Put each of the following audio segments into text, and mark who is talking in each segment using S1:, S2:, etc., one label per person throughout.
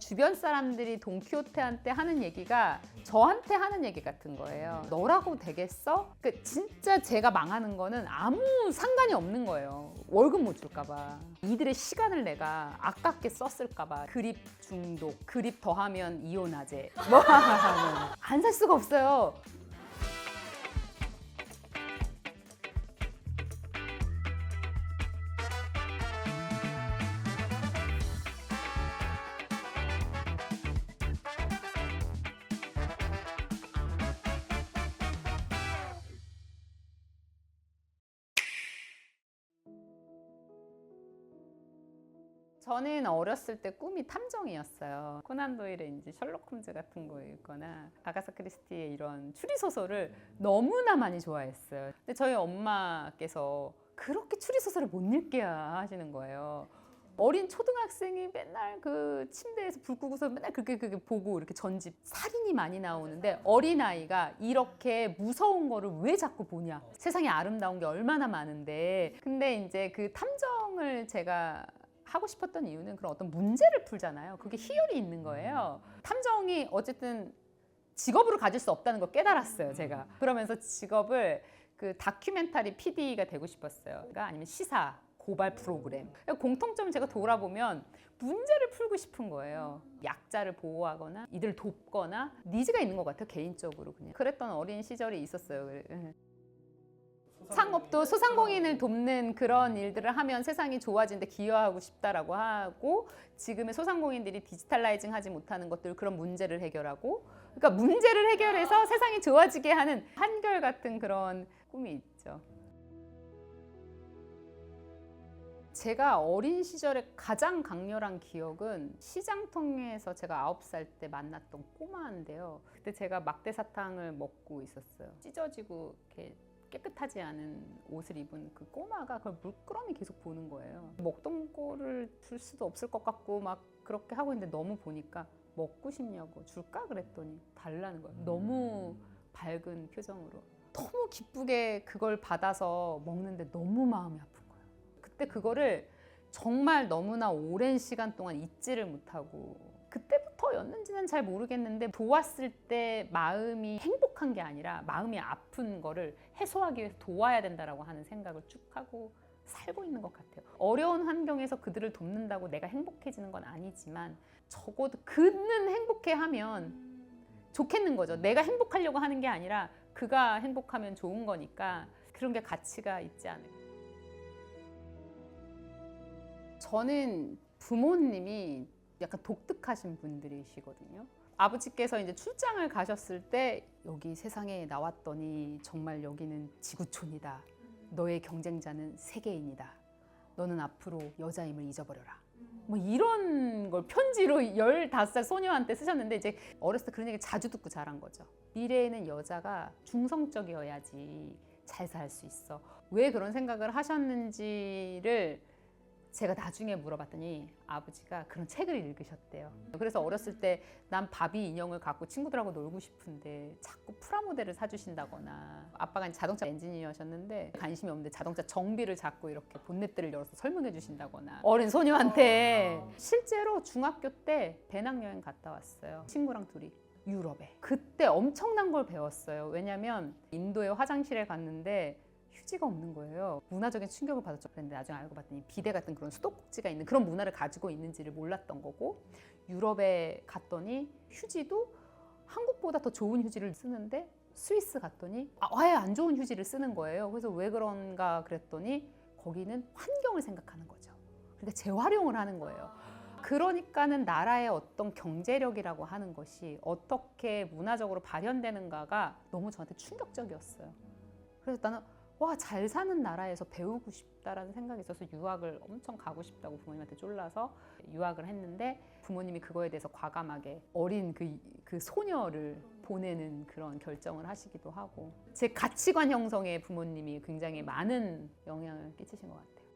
S1: 주변 사람들이 돈키호테한테 하는 얘기가 저한테 하는 얘기 같은 거예요. 너라고 되겠어? 그러니까 진짜 제가 망하는 거는 아무 상관이 없는 거예요. 월급 못 줄까 봐. 이들의 시간을 내가 아깝게 썼을까 봐. 그립 중독, 그립 더하면 이혼하재. 뭐 안 살 수가 없어요. 저는 어렸을 때 꿈이 탐정이었어요. 코난 도일의 이제 셜록 홈즈 같은 거 읽거나 아가사 크리스티의 이런 추리 소설을 너무나 많이 좋아했어요. 근데 저희 엄마께서 그렇게 추리 소설을 못 읽게야 하시는 거예요. 어린 초등학생이 맨날 그 침대에서 불 끄고서 맨날 그렇게 보고 이렇게 전집 살인이 많이 나오는데 어린아이가 이렇게 무서운 거를 왜 자꾸 보냐. 세상에 아름다운 게 얼마나 많은데. 근데 이제 그 탐정을 제가 하고 싶었던 이유는 그런 어떤 문제를 풀잖아요. 그게 희열이 있는 거예요. 탐정이 어쨌든 직업으로 가질 수 없다는 걸 깨달았어요, 제가. 그러면서 직업을 그 다큐멘터리 PD가 되고 싶었어요. 아니면 시사, 고발 프로그램. 공통점을 제가 돌아보면 문제를 풀고 싶은 거예요. 약자를 보호하거나 이들을 돕거나 니즈가 있는 것 같아요, 개인적으로. 그냥 그랬던 어린 시절이 있었어요. 창업도 소상공인을 돕는 그런 일들을 하면 세상이 좋아지는데 기여하고 싶다라고 하고, 지금의 소상공인들이 디지털라이징 하지 못하는 것들, 그런 문제를 해결하고, 그러니까 문제를 해결해서 세상이 좋아지게 하는 한결같은 그런 꿈이 있죠. 제가 어린 시절에 가장 강렬한 기억은 시장통에서 제가 9살 때 만났던 꼬마인데요. 그때 제가 막대 사탕을 먹고 있었어요. 찢어지고 이렇게 깨끗하지 않은 옷을 입은 그 꼬마가 그걸 물끄러미 계속 보는 거예요. 먹던 거를 줄 수도 없을 것 같고 막 그렇게 하고 있는데 너무 보니까 먹고 싶냐고 줄까 그랬더니 달라는 거예요. 너무 밝은 표정으로. 너무 기쁘게 그걸 받아서 먹는데 너무 마음이 아픈 거예요. 그때 그거를 정말 너무나 오랜 시간 동안 잊지를 못하고, 그때부터였는지는 잘 모르겠는데 도왔을 때 마음이 행복한 게 아니라 마음이 아픈 거를 해소하기 위해서 도와야 된다라고 하는 생각을 쭉 하고 살고 있는 것 같아요. 어려운 환경에서 그들을 돕는다고 내가 행복해지는 건 아니지만 적어도 그는 행복해하면 좋겠는 거죠. 내가 행복하려고 하는 게 아니라 그가 행복하면 좋은 거니까 그런 게 가치가 있지 않을까. 저는 부모님이 약간 독특하신 분들이시거든요. 아버지께서 이제 출장을 가셨을 때 여기 세상에 나왔더니 정말 여기는 지구촌이다. 너의 경쟁자는 세계인이다. 너는 앞으로 여자임을 잊어버려라. 뭐 이런 걸 편지로 15살 소녀한테 쓰셨는데, 이제 어렸을 때 그런 얘기 자주 듣고 자란 거죠. 미래에는 여자가 중성적이어야지 잘 살 수 있어. 왜 그런 생각을 하셨는지를 제가 나중에 물어봤더니 아버지가 그런 책을 읽으셨대요. 그래서 어렸을 때 난 바비 인형을 갖고 친구들하고 놀고 싶은데 자꾸 프라모델을 사주신다거나, 아빠가 자동차 엔지니어셨는데 관심이 없는데 자동차 정비를 자꾸 이렇게 본넷들을 열어서 설명해 주신다거나, 어린 소녀한테. 실제로 중학교 때 배낭여행 갔다 왔어요. 친구랑 둘이 유럽에. 그때 엄청난 걸 배웠어요. 왜냐면 인도의 화장실에 갔는데 휴지가 없는 거예요. 문화적인 충격을 받았죠. 그런데 나중에 알고 봤더니 비데 같은 그런 수도꼭지가 있는 그런 문화를 가지고 있는지를 몰랐던 거고, 유럽에 갔더니 휴지도 한국보다 더 좋은 휴지를 쓰는데 스위스 갔더니 아예 안 좋은 휴지를 쓰는 거예요. 그래서 왜 그런가 그랬더니 거기는 환경을 생각하는 거죠. 그러니까 재활용을 하는 거예요. 그러니까는 나라의 어떤 경제력이라고 하는 것이 어떻게 문화적으로 발현되는가가 너무 저한테 충격적이었어요. 그래서 나는 잘 사는 나라에서 배우고 싶다라는 생각이 있어서 유학을 엄청 가고 싶다고 부모님한테 쫄라서 유학을 했는데, 부모님이 그거에 대해서 과감하게 어린 그 소녀를 보내는 그런 결정을 하시기도 하고, 제 가치관 형성에 부모님이 굉장히 많은 영향을 끼치신 것 같아요.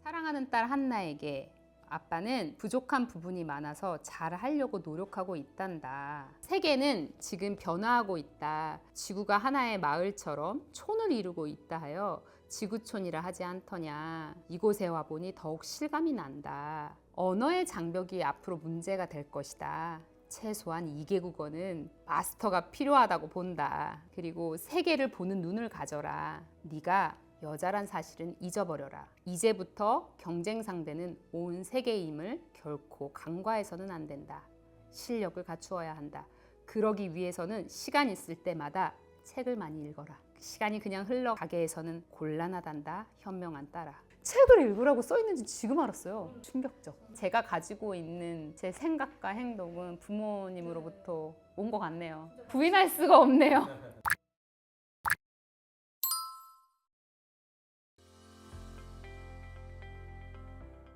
S1: 사랑하는 딸 한나에게 아빠는 부족한 부분이 많아서 잘하려고 노력하고 있단다. 세계는 지금 변화하고 있다. 지구가 하나의 마을처럼 촌을 이루고 있다 하여 지구촌이라 하지 않더냐. 이곳에 와보니 더욱 실감이 난다. 언어의 장벽이 앞으로 문제가 될 것이다. 최소한 2개국어는 마스터가 필요하다고 본다. 그리고 세계를 보는 눈을 가져라. 네가 여자란 사실은 잊어버려라. 이제부터 경쟁 상대는 온 세계임을 결코 간과해서는 안 된다. 실력을 갖추어야 한다. 그러기 위해서는 시간 있을 때마다 책을 많이 읽어라. 시간이 그냥 흘러가게 해서는 곤란하단다. 현명한 딸아. 책을 읽으라고 써 있는지 지금 알았어요. 충격적. 제가 가지고 있는 제 생각과 행동은 부모님으로부터 온 것 같네요. 부인할 수가 없네요.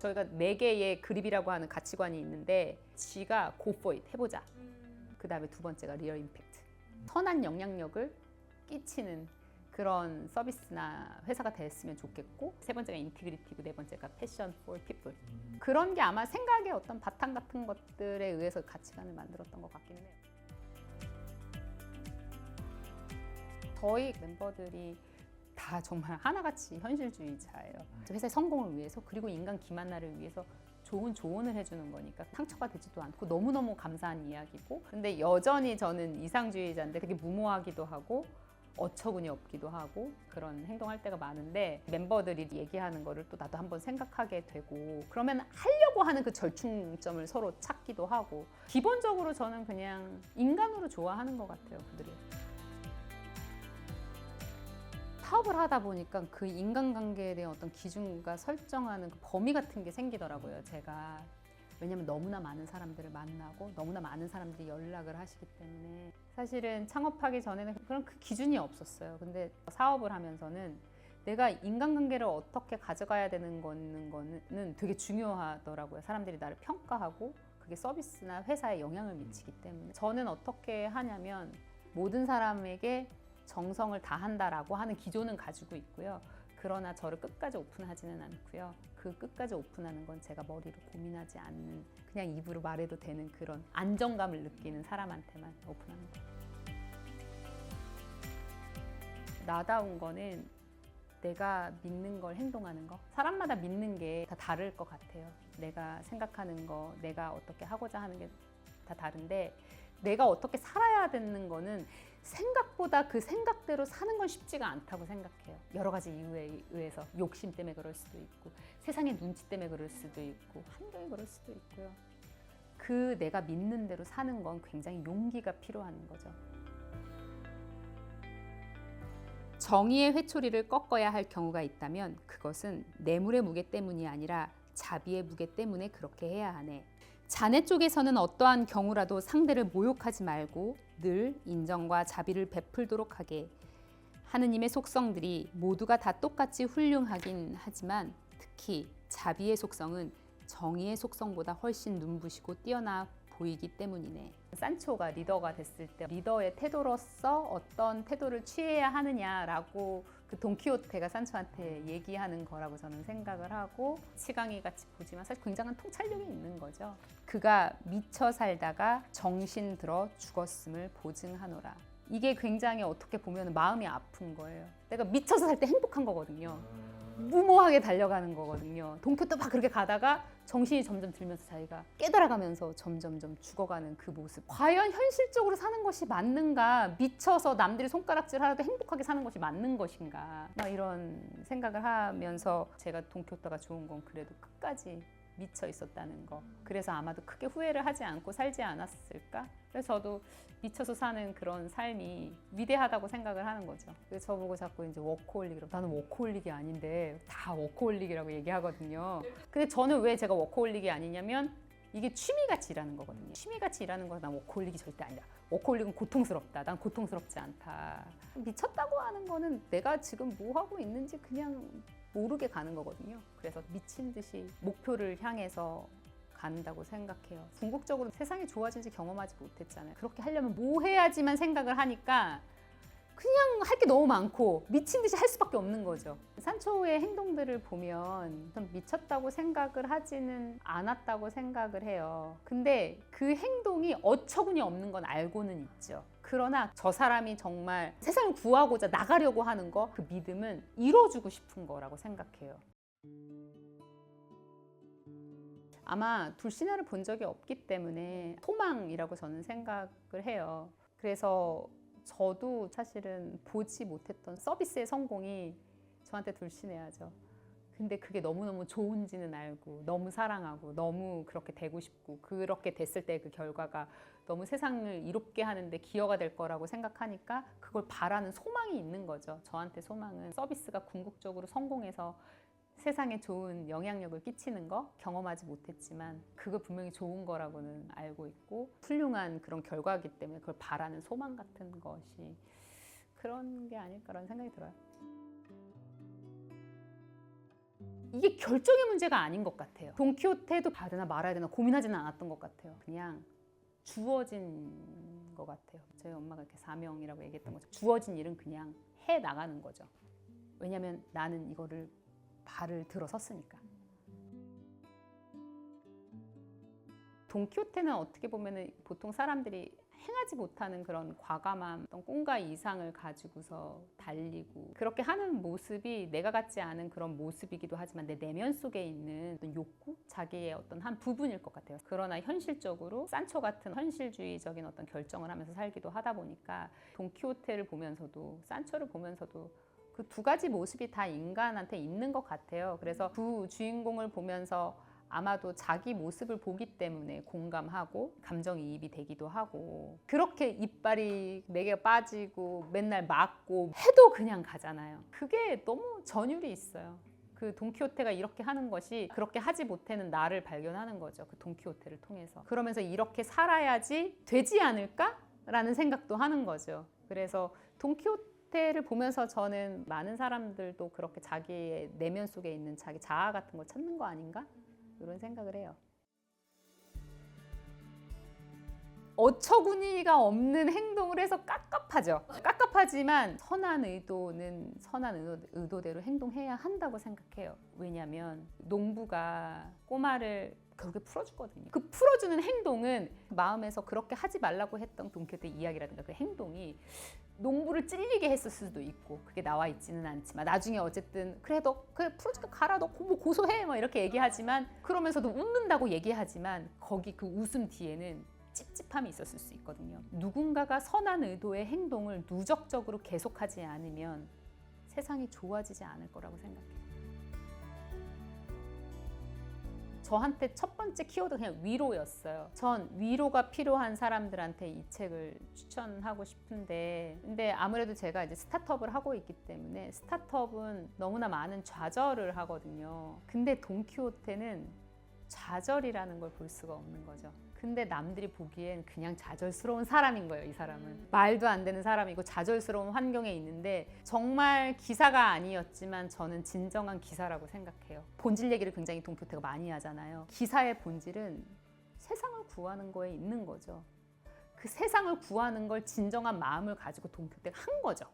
S1: 저희가 4개의 그립이라고 하는 가치관이 있는데 G가 go for it, 해보자. 그 다음에 2번째가 리얼 임팩트. 선한 영향력을 끼치는 그런 서비스나 회사가 됐으면 좋겠고, 3번째가 인티그리티고 4번째가 패션 for people. 그런 게 아마 생각의 어떤 바탕 같은 것들에 의해서 가치관을 만들었던 것 같긴 해요. 저희 멤버들이 다 정말 하나같이 현실주의자예요. 회사의 성공을 위해서, 그리고 인간 기만나를 위해서 좋은 조언을 해주는 거니까 상처가 되지도 않고 너무너무 감사한 이야기고, 근데 여전히 저는 이상주의자인데 그게 무모하기도 하고 어처구니 없기도 하고 그런 행동할 때가 많은데, 멤버들이 얘기하는 거를 또 나도 한번 생각하게 되고, 그러면 하려고 하는 그 절충점을 서로 찾기도 하고, 기본적으로 저는 그냥 인간으로 좋아하는 것 같아요, 그들을. 사업을 하다 보니까 그 인간관계에 대한 어떤 기준과 설정하는 그 범위 같은 게 생기더라고요, 제가. 왜냐면 너무나 많은 사람들을 만나고 너무나 많은 사람들이 연락을 하시기 때문에. 사실은 창업하기 전에는 그런 그 기준이 없었어요. 근데 사업을 하면서는 내가 인간관계를 어떻게 가져가야 되는 거는 되게 중요하더라고요. 사람들이 나를 평가하고 그게 서비스나 회사에 영향을 미치기 때문에. 저는 어떻게 하냐면 모든 사람에게 정성을 다한다라고 하는 기조는 가지고 있고요. 그러나 저를 끝까지 오픈하지는 않고요. 그 끝까지 오픈하는 건 제가 머리로 고민하지 않는, 그냥 입으로 말해도 되는 그런 안정감을 느끼는 사람한테만 오픈하는 거예요. 나다운 거는 내가 믿는 걸 행동하는 거. 사람마다 믿는 게 다 다를 것 같아요. 내가 생각하는 거, 내가 어떻게 하고자 하는 게 다 다른데, 내가 어떻게 살아야 되는 거는 생각보다 그 생각대로 사는 건 쉽지가 않다고 생각해요. 여러 가지 이유에 의해서. 욕심 때문에 그럴 수도 있고, 세상의 눈치 때문에 그럴 수도 있고, 환경이 그럴 수도 있고요. 그 내가 믿는 대로 사는 건 굉장히 용기가 필요한 거죠. 정의의 회초리를 꺾어야 할 경우가 있다면 그것은 뇌물의 무게 때문이 아니라 자비의 무게 때문에 그렇게 해야 하네. 자네 쪽에서는 어떠한 경우라도 상대를 모욕하지 말고 늘 인정과 자비를 베풀도록 하게. 하느님의 속성들이 모두가 다 똑같이 훌륭하긴 하지만 특히 자비의 속성은 정의의 속성보다 훨씬 눈부시고 뛰어나 보이기 때문이네. 산초가 리더가 됐을 때 리더의 태도로서 어떤 태도를 취해야 하느냐라고 그 돈키호테가 산초한테 얘기하는 거라고 저는 생각을 하고, 치강이 같이 보지만 사실 굉장한 통찰력이 있는 거죠. 그가 미쳐 살다가 정신 들어 죽었음을 보증하노라. 이게 굉장히 어떻게 보면 마음이 아픈 거예요. 내가 미쳐서 살 때 행복한 거거든요. 무모하게 달려가는 거거든요. 돈키호테 막 그렇게 가다가 정신이 점점 들면서 자기가 깨달아가면서 점점점 죽어가는 그 모습. 과연 현실적으로 사는 것이 맞는가? 미쳐서 남들이 손가락질 하라도 행복하게 사는 것이 맞는 것인가? 막 이런 생각을 하면서 제가 돈키호테가 좋은 건 그래도 끝까지 미쳐 있었다는 거. 그래서 아마도 크게 후회를 하지 않고 살지 않았을까? 그래서 저도 미쳐서 사는 그런 삶이 위대하다고 생각을 하는 거죠. 그래서 저보고 자꾸 이제 워커홀릭이라고. 나는 워커홀릭이 아닌데 다 워커홀릭이라고 얘기하거든요. 근데 저는 왜 제가 워커홀릭이 아니냐면 이게 취미같이 일하는 거거든요. 취미같이 일하는 거는 난 워커홀릭이 절대 아니다. 워커홀릭은 고통스럽다. 난 고통스럽지 않다. 미쳤다고 하는 거는 내가 지금 뭐 하고 있는지 그냥 모르게 가는 거거든요. 그래서 미친 듯이 목표를 향해서 간다고 생각해요. 궁극적으로 세상이 좋아진지 경험하지 못했잖아요. 그렇게 하려면 뭐 해야지만 생각을 하니까 그냥 할 게 너무 많고 미친 듯이 할 수밖에 없는 거죠. 산초의 행동들을 보면 좀 미쳤다고 생각을 하지는 않았다고 생각을 해요. 근데 그 행동이 어처구니 없는 건 알고는 있죠. 그러나 저 사람이 정말 세상을 구하고자 나가려고 하는 거, 그 믿음은 이뤄주고 싶은 거라고 생각해요. 아마 둘시나를 본 적이 없기 때문에 소망이라고 저는 생각을 해요. 그래서 저도 사실은 보지 못했던 서비스의 성공이 저한테 둘시내야죠. 근데 그게 너무너무 좋은지는 알고 너무 사랑하고 너무 그렇게 되고 싶고 그렇게 됐을 때 그 결과가 너무 세상을 이롭게 하는데 기여가 될 거라고 생각하니까 그걸 바라는 소망이 있는 거죠. 저한테 소망은 서비스가 궁극적으로 성공해서 세상에 좋은 영향력을 끼치는 거 경험하지 못했지만 그거 분명히 좋은 거라고는 알고 있고 훌륭한 그런 결과이기 때문에 그걸 바라는 소망 같은 것이 그런 게 아닐까라는 생각이 들어요. 이게 결정의 문제가 아닌 것 같아요. 돈키호테도 봐야 되나 말아야 되나 고민하지는 않았던 것 같아요. 그냥 주어진 것 같아요. 저희 엄마가 이렇게 사명이라고 얘기했던 것처럼 주어진 일은 그냥 해 나가는 거죠. 왜냐하면 나는 이거를 발을 들어섰으니까. 돈키호테는 어떻게 보면 보통 사람들이 행하지 못하는 그런 과감한 어떤 꿈과 이상을 가지고서 달리고 그렇게 하는 모습이 내가 갖지 않은 그런 모습이기도 하지만 내 내면 속에 있는 어떤 욕구? 자기의 어떤 한 부분일 것 같아요. 그러나 현실적으로 산초 같은 현실주의적인 어떤 결정을 하면서 살기도 하다 보니까 돈키호테를 보면서도 산초를 보면서도 그 두 가지 모습이 다 인간한테 있는 것 같아요. 그래서 두 주인공을 보면서 아마도 자기 모습을 보기 때문에 공감하고 감정이입이 되기도 하고 그렇게 이빨이 4개가 빠지고 맨날 맞고 해도 그냥 가잖아요. 그게 너무 전율이 있어요. 그 돈키호테가 이렇게 하는 것이 그렇게 하지 못하는 나를 발견하는 거죠. 그 돈키호테를 통해서. 그러면서 이렇게 살아야지 되지 않을까라는 생각도 하는 거죠. 그래서 돈키호테를 보면서 저는 많은 사람들도 그렇게 자기의 내면 속에 있는 자기 자아 같은 걸 찾는 거 아닌가? 이런 생각을 해요. 어처구니가 없는 행동을 해서 깝깝하죠. 깝깝하지만 선한 의도는 선한 의도대로 행동해야 한다고 생각해요. 왜냐하면 농부가 꼬마를 결국에 풀어주거든요. 그 풀어주는 행동은 마음에서 그렇게 하지 말라고 했던 돈키호테 이야기라든가 그 행동이 농부를 찔리게 했을 수도 있고 그게 나와 있지는 않지만 나중에 어쨌든 그래 너 그래 풀어줄게 가라 너 뭐 고소해 뭐 이렇게 얘기하지만 그러면서도 웃는다고 얘기하지만 거기 그 웃음 뒤에는 찝찝함이 있었을 수 있거든요. 누군가가 선한 의도의 행동을 누적적으로 계속하지 않으면 세상이 좋아지지 않을 거라고 생각해요. 저한테 첫 번째 키워드가 그냥 위로였어요. 전 위로가 필요한 사람들한테 이 책을 추천하고 싶은데 근데 아무래도 제가 이제 스타트업을 하고 있기 때문에 스타트업은 너무나 많은 좌절을 하거든요. 근데 돈키호테는 좌절이라는 걸 볼 수가 없는 거죠. 근데 남들이 보기엔 그냥 좌절스러운 사람인 거예요. 이 사람은 말도 안 되는 사람이고 좌절스러운 환경에 있는데 정말 기사가 아니었지만 저는 진정한 기사라고 생각해요. 본질 얘기를 굉장히 돈키호테가 많이 하잖아요. 기사의 본질은 세상을 구하는 거에 있는 거죠. 그 세상을 구하는 걸 진정한 마음을 가지고 돈키호테가 한 거죠.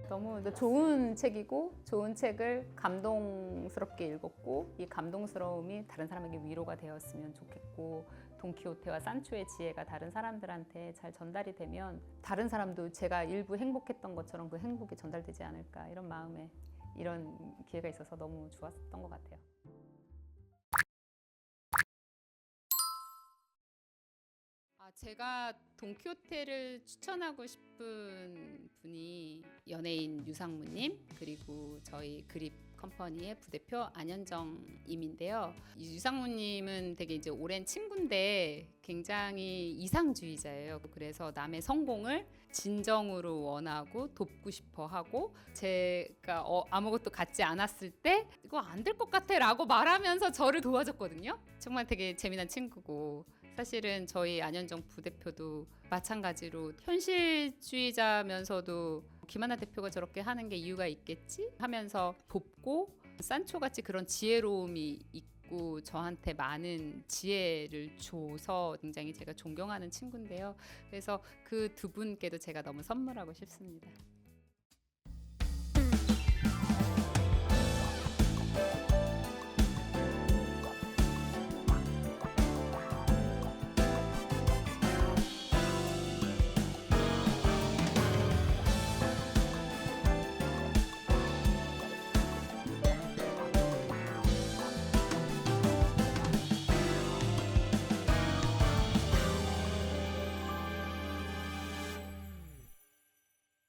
S1: 너무 좋은 책이고 좋은 책을 감동스럽게 읽었고 이 감동스러움이 다른 사람에게 위로가 되었으면 좋겠고 돈키호테와 산초의 지혜가 다른 사람들한테 잘 전달이 되면 다른 사람도 제가 일부 행복했던 것처럼 그 행복이 전달되지 않을까 이런 마음에 이런 기회가 있어서 너무 좋았던 것 같아요. 제가 돈키호테를 추천하고 싶은 분이 연예인 유상무님 그리고 저희 그립 컴퍼니의 부대표 안현정님인데요. 유상무님은 되게 이제 오랜 친구인데 굉장히 이상주의자예요. 그래서 남의 성공을 진정으로 원하고 돕고 싶어 하고 제가 아무것도 갖지 않았을 때 이거 안 될 것 같아 라고 말하면서 저를 도와줬거든요. 정말 되게 재미난 친구고 사실은 저희 안현정 부대표도 마찬가지로 현실주의자면서도 김하나 대표가 저렇게 하는 게 이유가 있겠지 하면서 돕고 산초같이 그런 지혜로움이 있고 저한테 많은 지혜를 줘서 굉장히 제가 존경하는 친구인데요. 그래서 그 두 분께도 제가 너무 선물하고 싶습니다.